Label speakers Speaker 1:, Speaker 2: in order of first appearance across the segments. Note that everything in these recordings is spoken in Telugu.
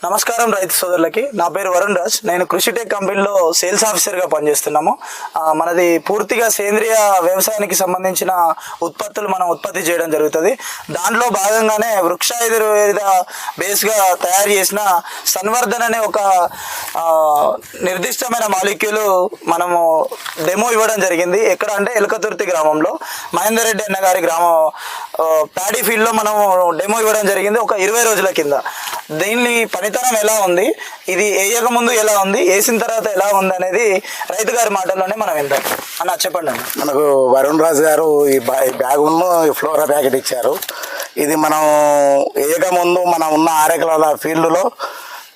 Speaker 1: నమస్కారం రైతు సోదరులకి. నా పేరు వరుణ్ రాజ్. నేను కృషిటెక్ కంపెనీలో సేల్స్ ఆఫీసర్గా పనిచేస్తున్నాము. మనది పూర్తిగా సేంద్రియ వ్యవసాయానికి సంబంధించిన ఉత్పత్తులు మనం ఉత్పత్తి చేయడం జరుగుతుంది. దాంట్లో భాగంగానే వృక్ష ఆయుర్వేద బేస్గా తయారు చేసిన సన్వర్ధన్ అనే ఒక నిర్దిష్టమైన మాలిక్యూల్ మనము డెమో ఇవ్వడం జరిగింది. ఎక్కడ అంటే ఎలకతుర్తి గ్రామంలో మహేందర్ రెడ్డి అన్న గారి గ్రామం ప్యాడీ ఫీల్డ్లో మనము డెమో ఇవ్వడం జరిగింది ఒక 20 రోజుల కింద. దీన్ని పనితనం ఎలా ఉంది, ఇది వేయక ముందు ఎలా ఉంది, వేసిన తర్వాత ఎలా ఉంది అనేది రైతు గారి మాటల్లోనే మనం విందాం. అన్న చెప్పండి అన్న.
Speaker 2: మనకు వరుణ్ రాజు గారు ఈ బ్యాగును ఫ్లోరా ప్యాకెట్ ఇచ్చారు. ఇది మనం వేయక ముందు మనం ఉన్న 6 ఎకరాల ఫీల్డ్లో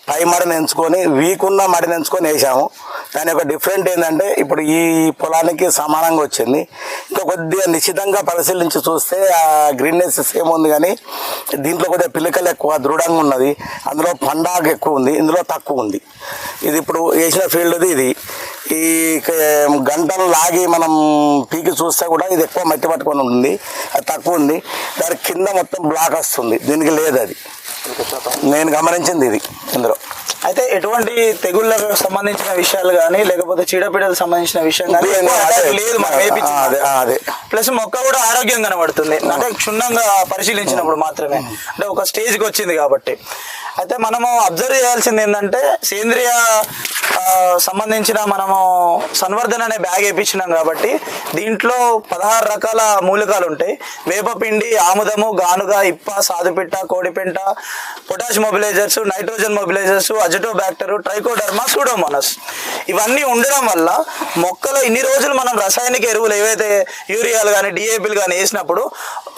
Speaker 2: పై మడిని ఎంచుకొని వీకున్న మడిని ఎంచుకొని వేసాము. దాని యొక్క డిఫరెంట్ ఏంటంటే ఇప్పుడు ఈ పొలానికి సమానంగా వచ్చింది. ఇంకా కొద్దిగా నిశ్చితంగా పరిశీలించి చూస్తే ఆ గ్రీన్నెస్ సేమ్ ఉంది, కానీ దీంట్లో కొద్దిగా పిల్లకలు ఎక్కువ దృఢంగా ఉన్నది. అందులో పండాగ ఎక్కువ ఉంది, ఇందులో తక్కువ ఉంది. ఇది ఇప్పుడు వేసిన ఫీల్డ్ది. ఇది ఈ గంటలు లాగి మనం పీకి చూస్తే కూడా ఇది ఎక్కువ మట్టి పట్టుకొని ఉంటుంది, అది తక్కువ ఉంది. దాని కింద మొత్తం బ్లాక్ వస్తుంది, దీనికి లేదు. అది నేను గమనించింది ఇది ఇందులో.
Speaker 1: అయితే ఎటువంటి తెగుళ్ళకు సంబంధించిన విషయాలు కానీ లేకపోతే చీడపీడలకు సంబంధించిన విషయం కానీ లేదు మనం
Speaker 2: అదే.
Speaker 1: ప్లస్ మొక్క కూడా ఆరోగ్యంగా కనబడుతుంది, అంటే క్షుణ్ణంగా పరిశీలించినప్పుడు మాత్రమే, అంటే ఒక స్టేజ్కి వచ్చింది కాబట్టి. అయితే మనము అబ్జర్వ్ చేయాల్సింది ఏంటంటే సేంద్రియ సంబంధించిన మనము సన్వర్ధన్ అనే బ్యాగ్ వేయించినాం కాబట్టి దీంట్లో 16 రకాల మూలికలు ఉంటాయి. వేపపిండి, ఆముదము, గానుగ, ఇప్ప, సాదుపిట్ట, కోడిపెంట, potash mobilizers, nitrogen mobilizers, Azotobacter, Trichoderma, Pseudomonas ఇవన్నీ ఉండడం వల్ల మొక్కలు ఇన్ని రోజులు మనం రాసాయనిక ఎరువులు ఏవైతే యూరియాలు కానీ డిఏపీలు కానీ వేసినప్పుడు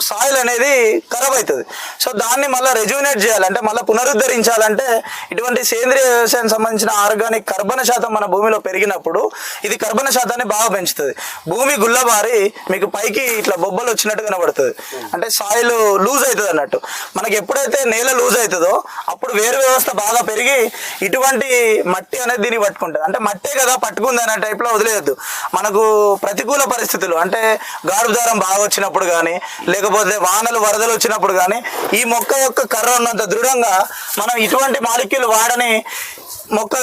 Speaker 1: సాయిల్ అనేది ఖరాబ్ అవుతుంది. సో దాన్ని మళ్ళీ రెజ్యూనేట్ చేయాలంటే, మళ్ళీ పునరుద్ధరించాలంటే ఇటువంటి సేంద్రియ వ్యవసాయానికి సంబంధించిన ఆర్గానిక్ కర్బన శాతం మన భూమిలో పెరిగినప్పుడు ఇది కర్బన శాతాన్ని బాగా పెంచుతుంది. భూమి గుల్లబారి మీకు పైకి ఇట్లా బొబ్బలు వచ్చినట్టు కనబడుతుంది, అంటే సాయిల్ లూజ్ అవుతుంది అన్నట్టు. మనకి ఎప్పుడైతే నేల లూజ్ అవుతుందో అప్పుడు వేరు వ్యవస్థ బాగా పెరిగి ఇటువంటి మట్టి అనేది దీన్ని పట్టుకుంటుంది. అంటే మట్టే కదా పట్టుకుంది అనే టైప్లో వదిలేయద్దు. మనకు ప్రతికూల పరిస్థితులు అంటే గాడుదారం బాగా వచ్చినప్పుడు కానీ లేకపోతే వానలు వరదలు వచ్చినప్పుడు కానీ ఈ మొక్క యొక్క కర్ర ఉన్నంత దృఢంగా మనం ఇటువంటి మాలిక్యూల్ వాడని మొక్క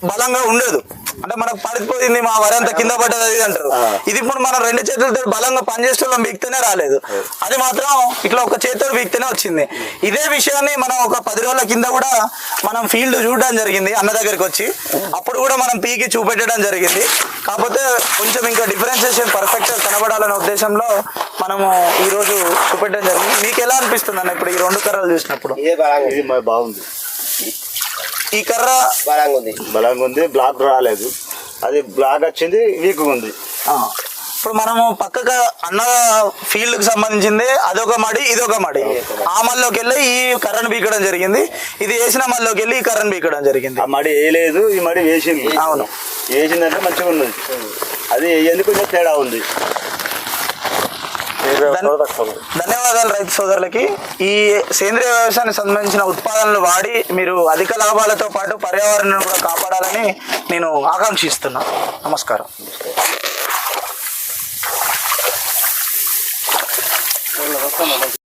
Speaker 1: బలంగా ఉండదు. అంటే మనకు పడిపోయింది మా వరి అంతా కింద పడ్డది అది అంటారు. ఇది ఇప్పుడు మనం 2 చేతులతో బలంగా పనిచేసేలో బీక్తేనే రాలేదు, అది మాత్రం ఇట్లా ఒక చేతితో బీక్తేనే వచ్చింది. ఇదే విషయాన్ని మనం ఒక 10 రోజుల కింద కూడా మనం ఫీల్డ్ చూడడం జరిగింది అన్న దగ్గరికి వచ్చి. అప్పుడు కూడా మనం పీకి చూపెట్టడం జరిగింది. కాకపోతే కొంచెం ఇంకా డిఫరెన్షియేషన్ పర్ఫెక్ట్గా కనబడాలనే ఉద్దేశంలో మనము ఈరోజు చూపెట్టడం జరిగింది. మీకు ఎలా అనిపిస్తుంది అన్న ఇప్పుడు ఈ 2 కర్రలు చూసినప్పుడు?
Speaker 3: బాగుంది.
Speaker 1: ఈ కర్ర
Speaker 3: బలంగా ఉంది, బ్లాక్ రాలేదు. అది బ్లాక్ వచ్చింది, వీక్ ఉంది.
Speaker 1: ఇప్పుడు మనము పక్కగా అన్న ఫీల్డ్కి సంబంధించింది అదొక మడి, ఇదొక మడి. ఆ మళ్ళీకి వెళ్ళి ఈ కర్రను బీకడం జరిగింది, ఇది వేసిన మళ్ళీకి వెళ్ళి ఈ కర్రను బీకడం జరిగింది.
Speaker 3: ఆ మడి వేయలేదు, ఈ మడి వేసింది.
Speaker 1: అవును,
Speaker 3: వేసిందంటే మంచిగా ఉన్నది. అది ఎందుకు కొంచెం తేడా ఉంది.
Speaker 1: ధన్యవాదాలు రైతు సోదరులకి. ఈ సేంద్రియ వ్యవసాయానికి సంబంధించిన ఉత్పాదనలు వాడి మీరు అధిక లాభాలతో పాటు పర్యావరణాన్ని కూడా కాపాడాలని నేను ఆకాంక్షిస్తున్నాను. నమస్కారం.